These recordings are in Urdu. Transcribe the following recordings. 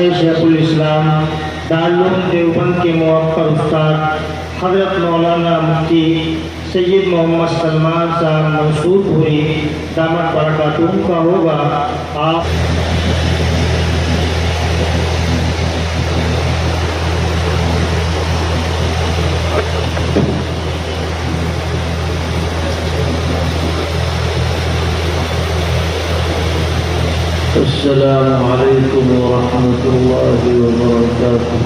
شیخ الاسلام دارالعلوم دیوبند کے موقر استاد حضرت مولانا مفتی سید محمد سلمان صاحب منصور پوری دامت برکاتہم کا ہوگا. آپ السلام علیکم ورحمۃ اللہ وبرکاتہ.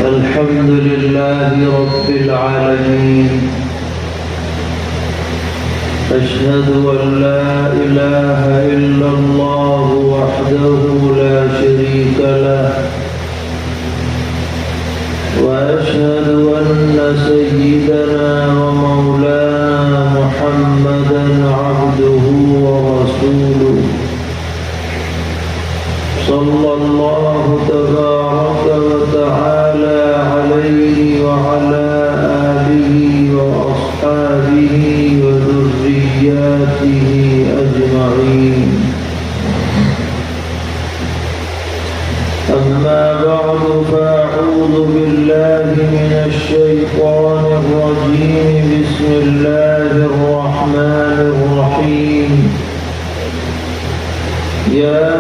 الحمد للہ رب العالمین. اشہد ان لا الہ الا اللہ وحدہ لا شریک لہ وأشهد أن سيدنا ومولانا محمدا عبده ورسوله صلى الله تبارك وتعالى عليه وعلى آله وأصحابه وذرياته أجمعين. أما بعد فأعوذ بالله من الشيطان الرجيم. بسم الله الرحمن الرحيم. يا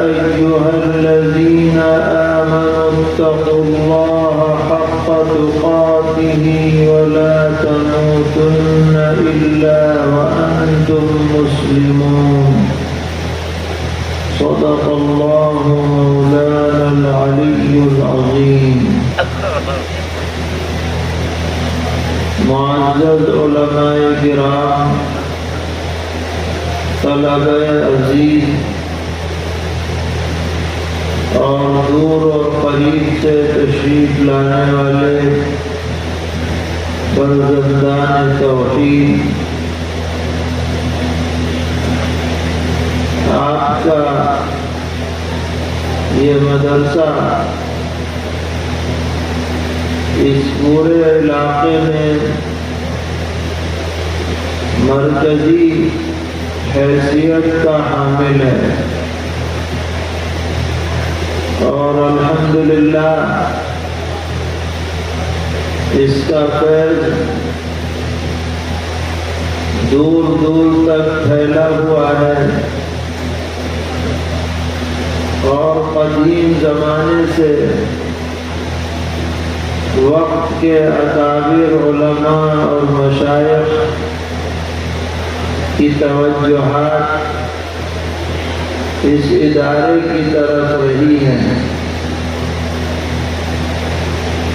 أيها الذين آمنوا اتقوا الله حق تقاته ولا تموتن إلا وأنتم مسلمون. صدق اللہ مولانا العلی العظیم. معزز علماء کرام، طلبہ عزیز اور دور اور قریب سے تشریف لانے والے فرزندان توحید، آپ کا یہ مدرسہ اس پورے علاقے میں مرکزی حیثیت کا حامل ہے اور الحمدللہ اس کا فیض دور دور تک پھیلا ہوا ہے اور قدیم زمانے سے وقت کے اکابر علماء اور مشائخ کی توجہات اس ادارے کی طرف رہی ہیں.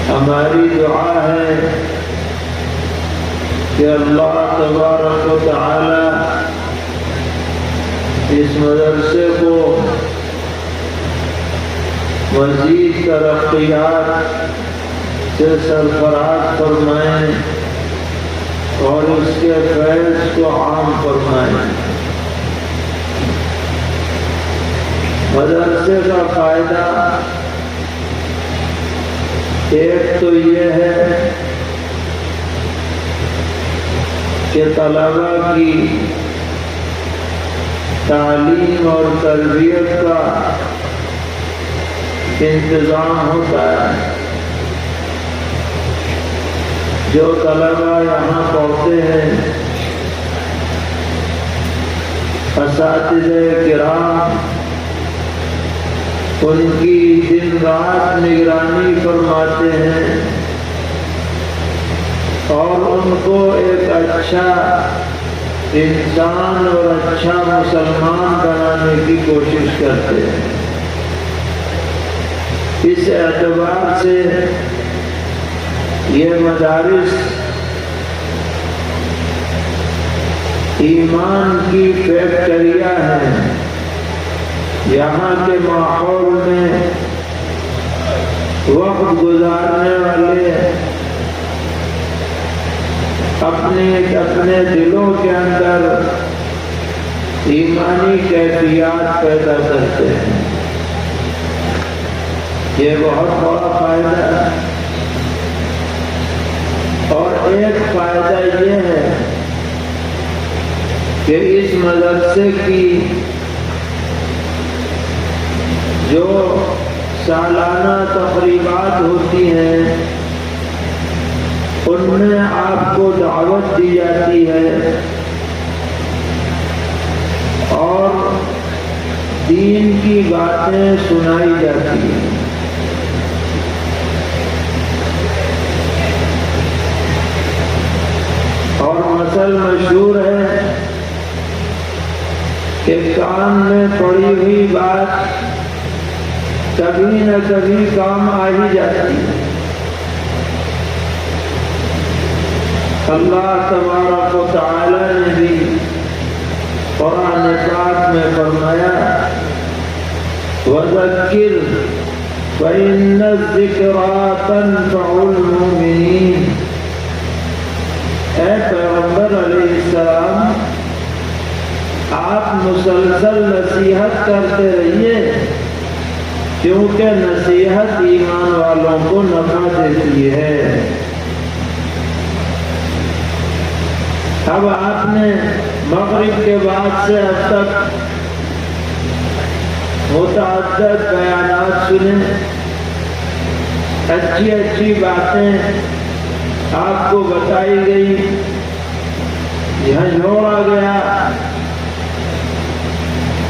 ہماری دعا ہے کہ اللہ تبارک و تعالی اس مدرسے کو مزید ترقیات سے سرفراز فرمائیں اور اس کے فیض کو عام فرمائیں. مدرسے کا فائدہ ایک تو یہ ہے کہ طلباء کی تعلیم اور تربیت کا انتظام ہوتا ہے. جو طلباء یہاں پڑھتے ہیں اساتذہ کرام ان کی دن رات نگرانی فرماتے ہیں اور ان کو ایک اچھا انسان اور اچھا مسلمان بنانے کی کوشش کرتے ہیں. اس اعتبار سے یہ مدارس ایمان کی فیکٹریاں ہیں. یہاں کے ماحول میں وقت گزارنے والے اپنے دلوں کے اندر ایمانی کیفیات پیدا کرتے ہیں. یہ بہت بڑا فائدہ ہے. اور ایک فائدہ یہ ہے کہ اس مدرسے کی جو سالانہ تقریبات ہوتی ہیں ان میں آپ کو دعوت دی جاتی ہے اور دین کی باتیں سنائی جاتی ہیں۔ اور مثل مشہور ہے کہ کان میں پڑی ہوئی بات کبھی نہ کبھی کام آ ہی جاتی ہے۔ اللہ تبارک و تعالی نے بھی قرآن پاک میں فرمایا وَذَكِّرْ فَإِنَّ الذِّكْرَىٰ تَنفَعُ الْمُؤْمِنِينَ۔ اے پیغمبر علیہ السلام، آپ مسلسل نصیحت کرتے رہیے کیونکہ نصیحت ایمان والوں کو نفع دیتی ہے۔ اب آپ نے مغرب کے بعد سے اب تک متعدد بیانات سنے، اچھی اچھی باتیں آپ کو بتائی گئی، جھنجھوڑا گیا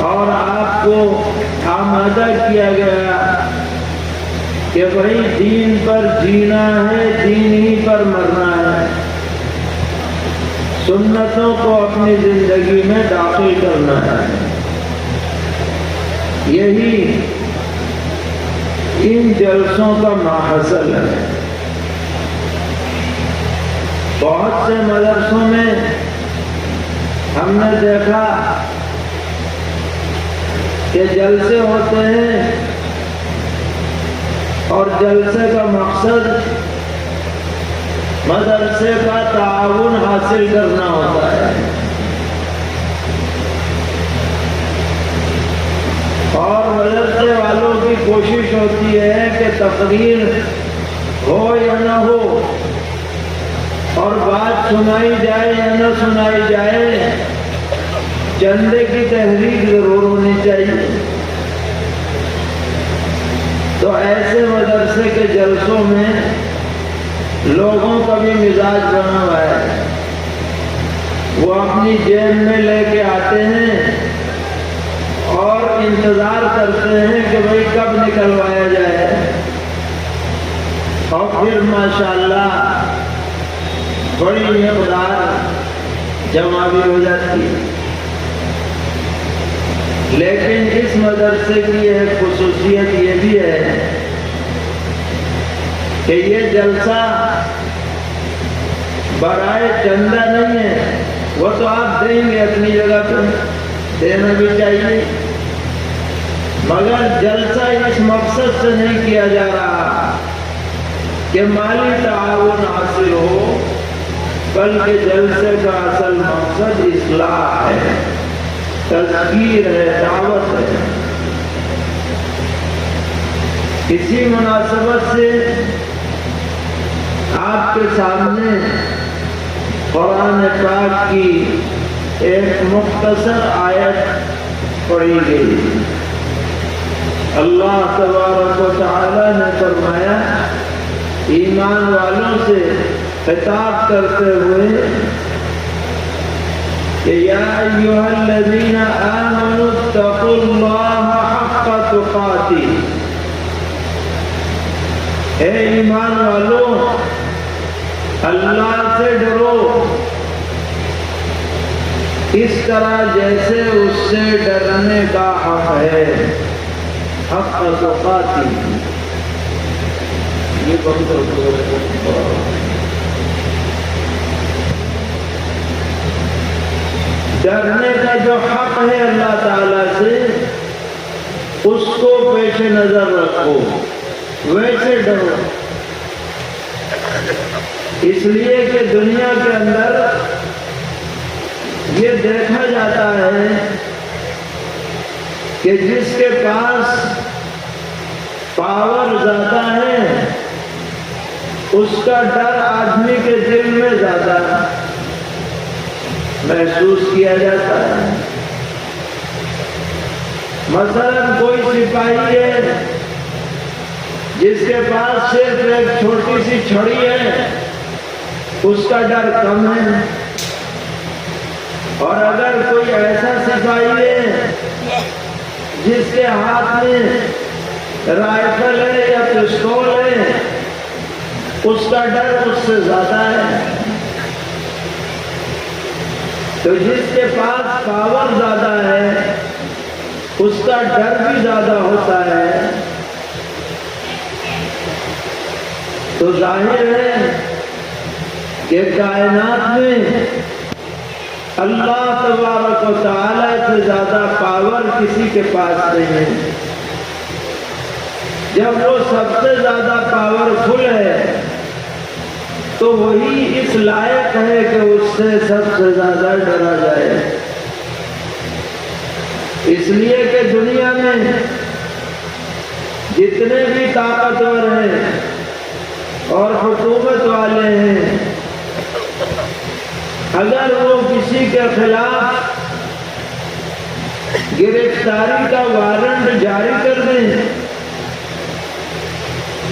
اور آپ کو آمادہ کیا گیا کہ بھائی دین پر جینا ہے، دین ہی پر مرنا ہے، سنتوں کو اپنی زندگی میں داخل کرنا ہے۔ یہی ان جلسوں کا ماحصل ہے۔ بہت سے مدرسوں میں ہم نے دیکھا کہ جلسے ہوتے ہیں اور جلسے کا مقصد مدرسے کا تعاون حاصل کرنا ہوتا ہے، اور مدرسے والوں کی کوشش ہوتی ہے کہ تقریر ہو یا نہ ہو، اور بات سنائی جائے یا نہ سنائی جائے، چندے کی تحریک ضرور ہونی چاہیے۔ تو ایسے مدرسے کے جلسوں میں لوگوں کا بھی مزاج بنا ہوا ہے، وہ اپنی جیب میں لے کے آتے ہیں اور انتظار کرتے ہیں کہ بھئی کب نکلوایا جائے، اور پھر ماشاءاللہ بڑی مقدار جمع بھی ہو جاتی ہے۔ لیکن اس مدرسے کی ایک خصوصیت یہ بھی ہے کہ یہ جلسہ برائے چندہ نہیں ہے، وہ تو آپ دیں گے اپنی جگہ پہ، دینا بھی چاہیے، مگر جلسہ اس مقصد سے نہیں کیا جا رہا کہ مالی تعاون حاصل ہو، بلکہ جلسے کا اصل مقصد اصلاح ہے، تذکیر ہے، دعوت ہے۔ اسی مناسبت سے آپ کے سامنے قرآن پاک کی ایک مختصر آیت پڑھی گئی۔ اللہ تبارک و تعالی نے فرمایا ایمان والوں سے خطاب کرتے ہوئے کہ یا ایھا الذین آمنوا اتقوا اللہ حق تقاتہ، اے ایمان والوں اللہ سے ڈرو اس طرح جیسے اس سے ڈرنے کا حق ہے، حق تقاتہ۔ یہ ڈرنے کا جو حق ہے اللہ تعالی سے، اس کو پیش نظر رکھو، ویسے ڈرو۔ اس لیے کہ دنیا کے اندر یہ دیکھا جاتا ہے کہ جس کے پاس پاور زیادہ ہے اس کا ڈر آدمی کے دل میں زیادہ محسوس کیا جاتا ہے۔ مثلا کوئی سپاہی ہے جس کے پاس صرف ایک چھوٹی سی چھڑی ہے، اس کا ڈر کم ہے، اور اگر کوئی ایسا سپاہی ہے جس کے ہاتھ میں رائفل ہے یا پستول ہے، اس کا ڈر اس سے زیادہ ہے۔ تو جس کے پاس پاور زیادہ ہے اس کا ڈر بھی زیادہ ہوتا ہے۔ تو ظاہر ہے کہ کائنات میں اللہ تبارک و تعالی سے زیادہ پاور کسی کے پاس نہیں ہے۔ جب وہ سب سے زیادہ پاورفل ہے تو وہی اس لائق ہے کہ اس سے سب سے زیادہ ڈرا جائے۔ اس لیے کہ دنیا میں جتنے بھی طاقتور ہیں اور حکومت والے ہیں، اگر وہ کسی کے خلاف گرفتاری کا وارنٹ جاری کر دیں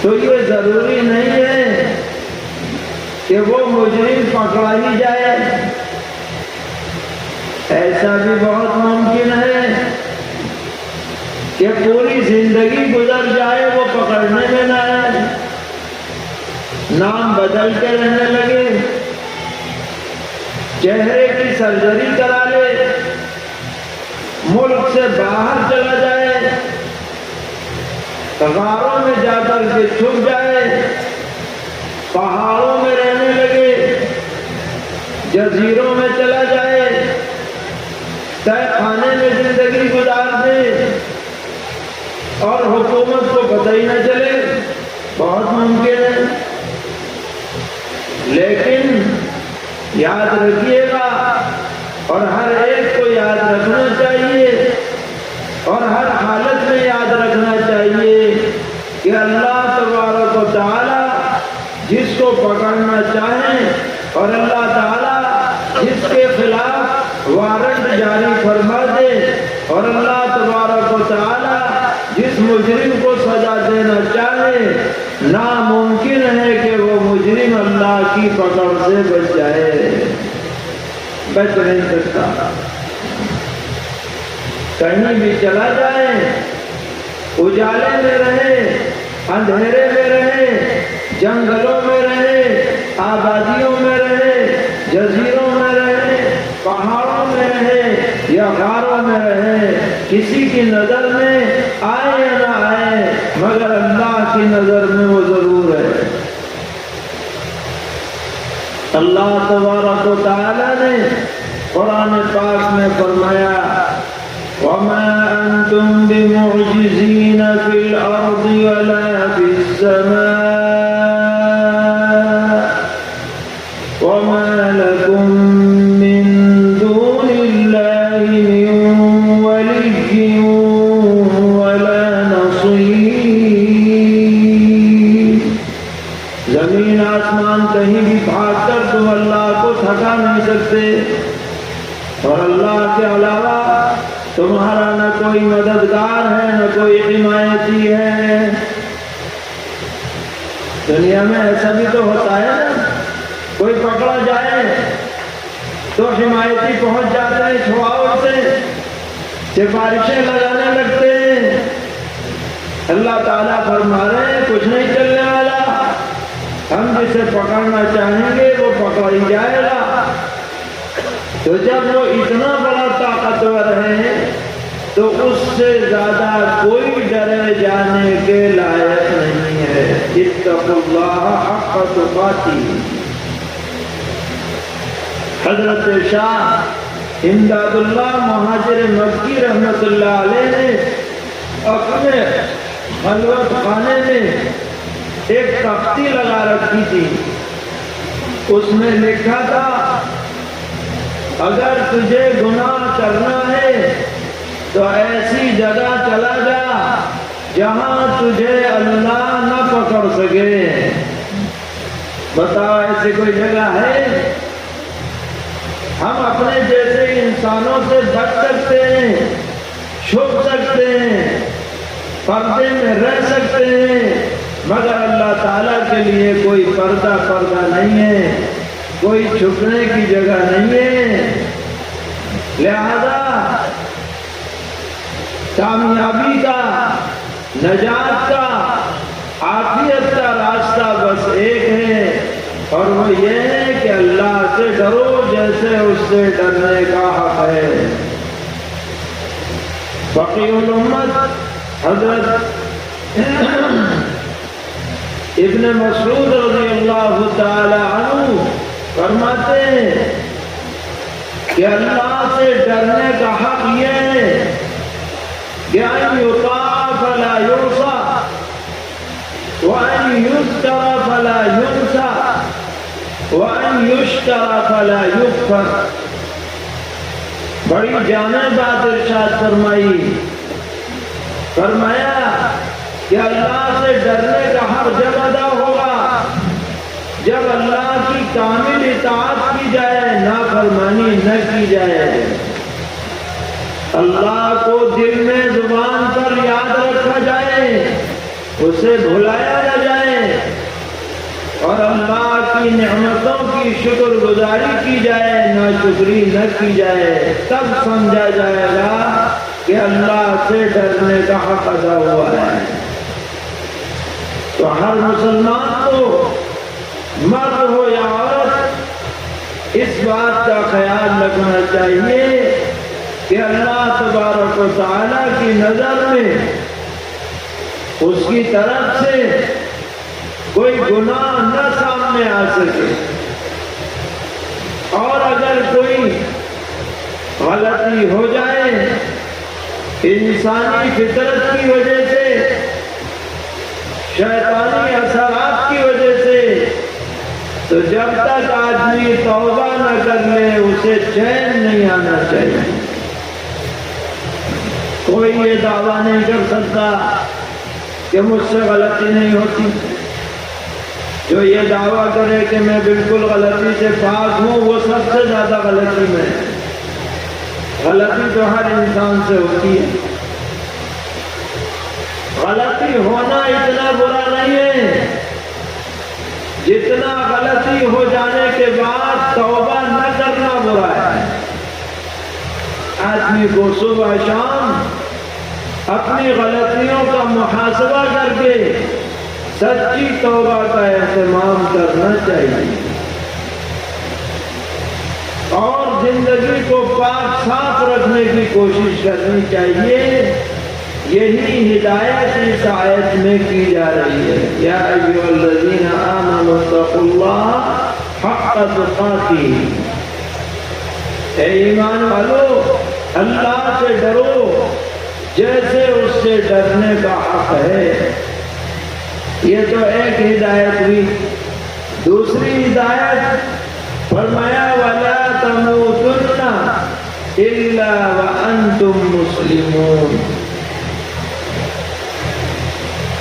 تو یہ ضروری نہیں ہے کہ وہ مجرم پکڑا ہی جائے۔ ایسا بھی بہت ممکن ہے کہ پوری زندگی گزر جائے وہ پکڑنے میں نہ آئے، نام بدل کے رہنے لگے، چہرے کی سرجری کرا لے، ملک سے باہر چلا جائے، غاروں میں جا کر کے چھپ جائے، پہاڑوں میں رہنے لگے، جزیروں میں چلا جائے، تہ خانے میں زندگی گزار دے اور حکومت کو پتہ ہی نہ چلے، بہت ممکن ہے۔ لیکن یاد رکھیے گا، اور ہر ایک کو یاد رکھنا چاہیے اور ہر حالت میں یاد رکھنا چاہیے کہ اللہ تبارک و تعالی جس کو پکڑنا چاہیں اور اللہ تعالی جس کے خلاف وارنٹ جاری فرما دے اور اللہ تبارک و تعالی جس مجرم کو سزا دینا چاہے، ناممکن ہے کہ وہ مجرم اللہ کی پکڑ سے بچ جائے، بچ نہیں سکتا۔ کہیں بھی چلا جائے، اجالے میں رہے، اندھیرے میں رہے، جنگلوں میں رہے، آبادیوں میں رہے، جزیروں میں رہے، پہاڑوں میں رہے یا غاروں میں رہے، کسی کی نظر میں آئے یا نہ آئے مگر اللہ کی نظر میں وہ ضرور ہے۔ اللہ تبارک و تعالی نے قرآن پاک میں فرمایا وَمَا أَنْتُمْ بِمُعْجِزِينَ فِي الْأَرْضِ وَلَا فِي السَّمَاءِ وَمَا لَكُمْ مِنْ دُونِ اللَّهِ مِنْ وَلِيٍّ وَلَا نَصِيرٍ۔ زمین آسمان کہیں بھی بھاگ کر تم اللہ کو تھکا نہیں سکتے، اور اللہ کے علاوہ تمہارا نہ کوئی مددگار ہے نہ کوئی حمایتی ہے۔ دنیا میں ایسا بھی تو ہوتا ہے نا، کوئی پکڑا جائے تو حمایتی پہنچ جاتے ہیں، چھوڑاؤ سے سفارشیں لگانے لگتے ہیں۔ اللہ تعالیٰ فرما رہے ہیں کچھ نہیں چلنے والا، ہم جسے پکڑنا چاہیں گے وہ پکڑ ہی جائے گا۔ تو جب وہ اتنا بڑا طاقتور ہے تو اس سے زیادہ کوئی ڈرے جانے کے لائق نہیں ہے۔ اتقوا اللہ حق تقاتہ۔ حضرت شاہ امداد اللہ مہاجر مکی رحمت اللہ علیہ نے اپنے خلوت خانے میں ایک تختی لگا رکھی تھی، اس میں لکھا تھا اگر تجھے گناہ کرنا ہے تو ایسی جگہ چلا جا جہاں تجھے اللہ نہ پکڑ سکے۔ بتاؤ ایسی کوئی جگہ ہے؟ ہم اپنے جیسے انسانوں سے بچ سکتے ہیں، چھپ سکتے ہیں، پردے میں رہ سکتے ہیں، مگر اللہ تعالیٰ کے لیے کوئی پردہ نہیں ہے، کوئی چھپنے کی جگہ نہیں ہے۔ لہذا کامیابی کا، نجات کا، عافیت کا راستہ بس ایک ہے، اور وہ یہ ہے کہ اللہ سے ڈرو جیسے اس سے ڈرنے کا حق ہے۔ فقیہ الامت حضرت ابن مسعود رضی اللہ تعالی عنہ فرماتے ہیں کہ اللہ سے ڈرنے کا حق یہ ہے کہ ان یطاع فلا یعصى وان یذکر فلا ینسى وان یشکر فلا یکفر۔ بڑی جامع بات ارشاد فرمایا کہ اللہ سے ڈرنے کا حق جب ادا ہوگا جب اللہ کی کامل اطاعت کی جائے، نافرمانی نہ کی جائے، اللہ کو دل میں زبان پر یاد رکھا جائے، اسے بھلایا نہ جائے، اور اللہ کی نعمتوں کی شکر گزاری کی جائے، ناشکری نہ کی جائے، تب سمجھا جائے گا کہ اللہ سے ڈرنے کا حق ادا ہوا ہے۔ تو ہر مسلمان کو، مرد ہو یا عورت، اس بات کا خیال رکھنا چاہیے کہ اللہ تبارک و تعالیٰ کی نظر میں اس کی طرف سے کوئی گناہ نہ سامنے آ سکے، اور اگر کوئی غلطی ہو جائے انسانی فطرت کی وجہ سے، شیطانی اثرات کی وجہ سے، تو جب تک آدمی توبہ نہ کر لے اسے چین نہیں آنا چاہیے۔ کوئی یہ دعویٰ نہیں کر سکتا کہ مجھ سے غلطی نہیں ہوتی۔ جو یہ دعویٰ کرے کہ میں بالکل غلطی سے پاک ہوں، وہ سب سے زیادہ غلطی میں ہے۔ غلطی تو ہر انسان سے ہوتی ہے، غلطی ہونا اتنا برا نہیں ہے جتنا غلطی ہو جانے کے بعد توبہ نہ کرنا برا ہے۔ آدمی کو صبح شام اپنی غلطیوں کا محاسبہ کر کے سچی توبہ کا اہتمام کرنا چاہیے، اور زندگی کو پاک صاف رکھنے کی کوشش کرنی چاہیے۔ یہی ہدایت اس آیت میں کی جا رہی ہے۔ یا ایھا الذین آمنوا اتقوا اللہ حق تقاتہ، اے ایمان والو اللہ سے ڈرو جیسے اس سے ڈرنے کا حق ہے۔ یہ تو ایک ہدایت ہوئی۔ دوسری ہدایت فرمایا وَلَا تَمُوتُنَّ إِلَّا وَأَنْتُمْ مُسْلِمُونَ،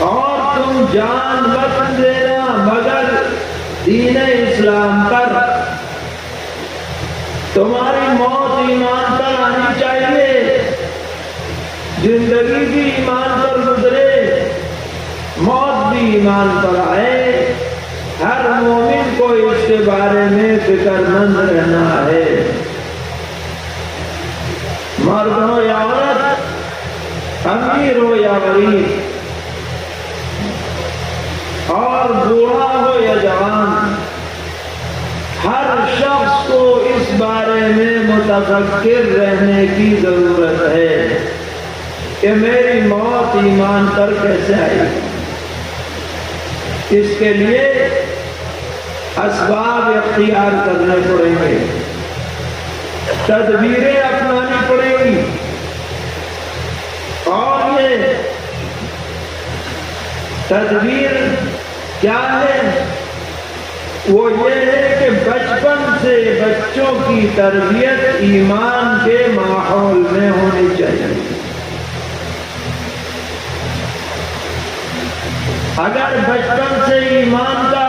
اور تم جان مت دینا مگر دین اسلام پر۔ تمہاری موت ایمان پر آنی چاہیے، زندگی بھی ایمان پر گزرے، موت بھی ایمان پر آئے۔ ہر مومن کو اس کے بارے میں فکر مند رہنا ہے، مرد ہو یا عورت، امیر ہو یا غریب، اور بوڑھا ہو یا جوان، ہر شخص کو اس بارے میں متفکر رہنے کی ضرورت ہے کہ میری موت ایمان پر کیسے آئی۔ اس کے لیے اسباب اختیار کرنے پڑیں گے، تدبیریں اپنانی پڑیں گی، اور یہ تدبیر کیا ہے؟ وہ یہ ہے کہ بچپن سے بچوں کی تربیت ایمان کے ماحول میں ہونی چاہیے۔ اگر بچپن سے ایمان کا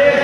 1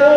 2,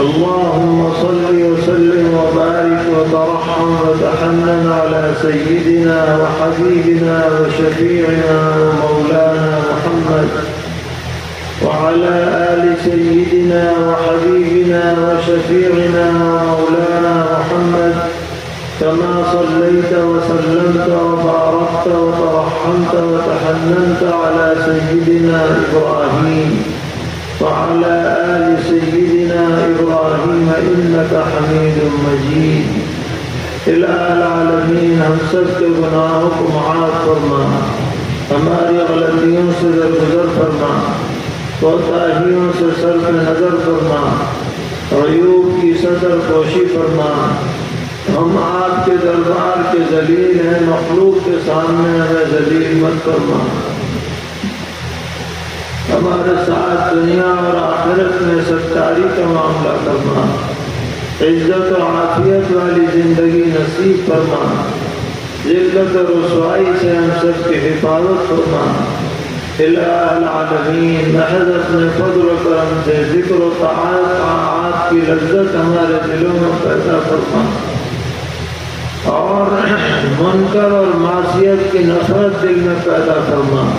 اللهم صل وسلم وبارك وترحم وتحنن على سيدنا وحبيبنا وشفيعنا ومولانا محمد وعلى آل سيدنا وحبيبنا وشفيعنا ومولانا محمد كما صليت وسلمت وباركت وترحمت وتحننت على سيدنا إبراهيم وعلى آل سيدنا إبراهيم إنك حميد مجيد۔ الہ العالمین ہم سب کے گناہوں کو معاف فرما، ہماری غلطیوں سے درگزر فرما، کوتاہیوں سے صرف نظر فرما، عیوب کی ستر پوشی فرما۔ ہم آپ کے دربار کے ذلیل ہیں، مخلوق کے سامنے ہمیں ذلیل مت فرما۔ ہمارے ساتھ دنیا اور آخرت میں ستاری کا معاملہ فرما، عزت و عافیت والی زندگی نصیب فرما، ذلت و رسوائی سے ہم سب کی حفاظت فرما۔ الہ العالمین محض اپنے فضل و کرم سے ذکر و طاعات کی لذت ہمارے دلوں میں پیدا فرما اور منکر اور معصیت کی نفرت دل میں پیدا فرما۔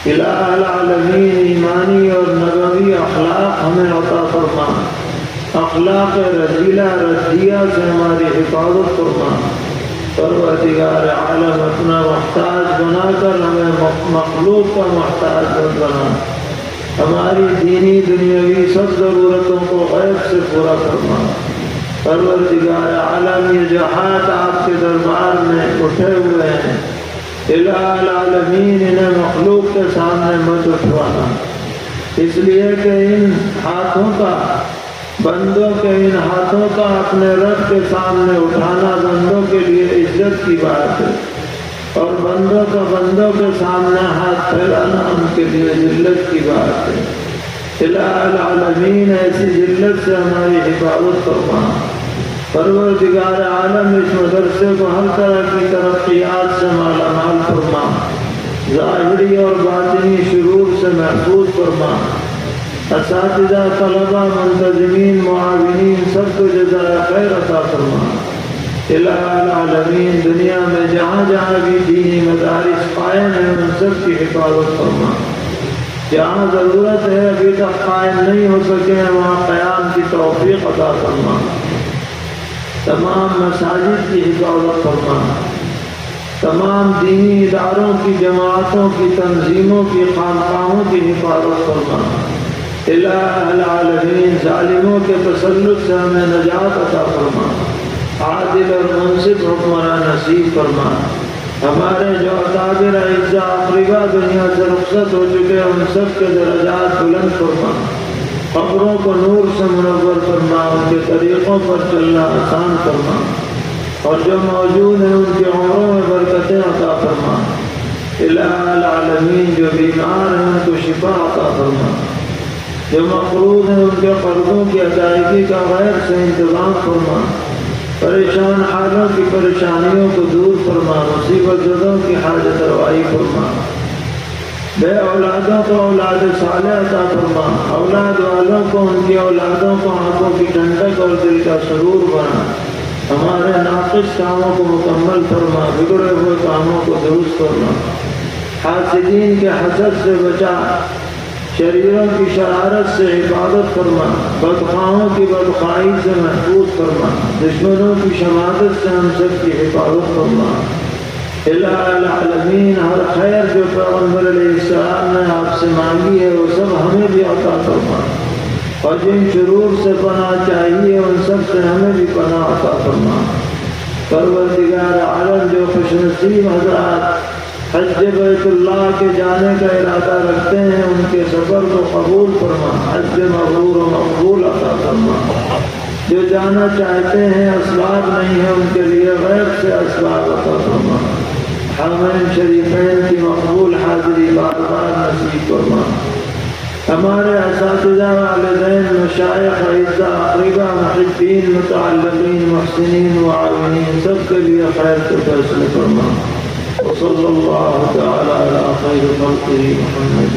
الہ العالمین ایمانی اور نبوی اخلاق ہمیں عطا فرما، اخلاق رذیلہ ردیہ سے ہماری حفاظت فرما۔ پروردگار عالم اپنا محتاج بنا کر ہمیں مخلوق کا محتاج بنا، ہماری دینی دنیاوی سب ضرورتوں کو غیب سے پورا فرما۔ پروردگار عالم یہ جہاد آپ کے دربار میں اٹھے ہوئے ہیں، الہ العالمین انہیں مخلوق کے سامنے مت اٹھوانا، اس لیے کہ ان ہاتھوں کا، بندوں کے ان ہاتھوں کا اپنے رب کے سامنے اٹھانا بندوں کے لیے عزت کی بات ہے، اور بندوں کا بندوں کے سامنے ہاتھ پھیلانا ان کے لیے ذلت کی بات ہے۔ الہ العالمین ایسی ذلت سے ہماری حفاظت فرما۔ پروردگار عالم اس مدرسے کو ہر طرح کی ترقیات سے مالا مال فرما، ظاہری اور باطنی شرور سے محفوظ فرما۔ اساتذہ، طلبہ، منتظمین، معاونین سب کو جزائے خیر عطا فرما۔ الہ العالمین دنیا میں جہاں جہاں بھی دینی مدارس قائم ہیں ان سب کی حفاظت فرما، جہاں ضرورت ہے ابھی تک قائم نہیں ہو سکے ہیں وہاں قیام کی توفیق عطا فرما، تمام مساجد کی حفاظت فرما، تمام دینی اداروں کی، جماعتوں کی، تنظیموں کی، خانقاہوں کی حفاظت فرما، الہ العالمین ظالموں کے تسلط سے ہمیں نجات عطا فرما، عادل اور منصف حکمراں نصیب فرما، ہمارے جو اکابر اعزا اقربا دنیا سے رخصت ہو چکے ان سب کے درجات بلند فرما، قبروں کو نور سے منور فرما، ان کے طریقوں پر چلنا آسان فرما، اور جو موجود ہیں ان کے عمروں میں برکتیں عطا فرما، الہ العالمین جو بیمار ہیں ان کو شفا عطا فرما، جو مقروض ہیں ان کے قرضوں کی ادائیگی کا غیر سے انتظام فرما، پریشان حالوں کی پریشانیوں کو دور فرما، مصیبت زدوں کی حاجت روائی فرما، بے اولادوں کو اولاد صالح عطا فرما، اولاد والوں کو ان کی اولادوں کو آنکھوں کی ٹھنڈک اور دل کا سرور بنا، ہمارے ناقص کاموں کو مکمل فرما، بگڑے ہوئے کاموں کو درست فرما، حاسدین کے حسد سے بچا، شریروں کی شرارت سے حفاظت فرما، بدخواہوں کی بدخواہی سے محفوظ فرما، دشمنوں کی شماتت سے ہم سب کی حفاظت فرما، الہ العالمین ہر خیر جو پیغمبر علیہ السلام نے آپ سے مانگی ہے وہ سب ہمیں بھی عطا فرما، اور جن شرور سے پناہ چاہیے ان سب سے ہمیں بھی پناہ عطا فرما، پروردگار عالم جو خوش نصیب حضرات حج بیت اللہ کے جانے کا ارادہ رکھتے ہیں ان کے سفر کو قبول فرما، حج مبرور و مقبول عطا فرما، جو جانا چاہتے ہیں اسباب نہیں ہے ان کے لیے غیب سے اسباب عطا فرما، حرمین شریفین کی مقبول حاضری بار بار نصیب فرما، ہمارے اساتذہ والدین مشائخ اعزا اقربا محبین متعلقین محسنین معاونین سب کے لیے خیر کے فیصلے فرما، وصلی اللہ تعالی علی خیر خلقہ محمد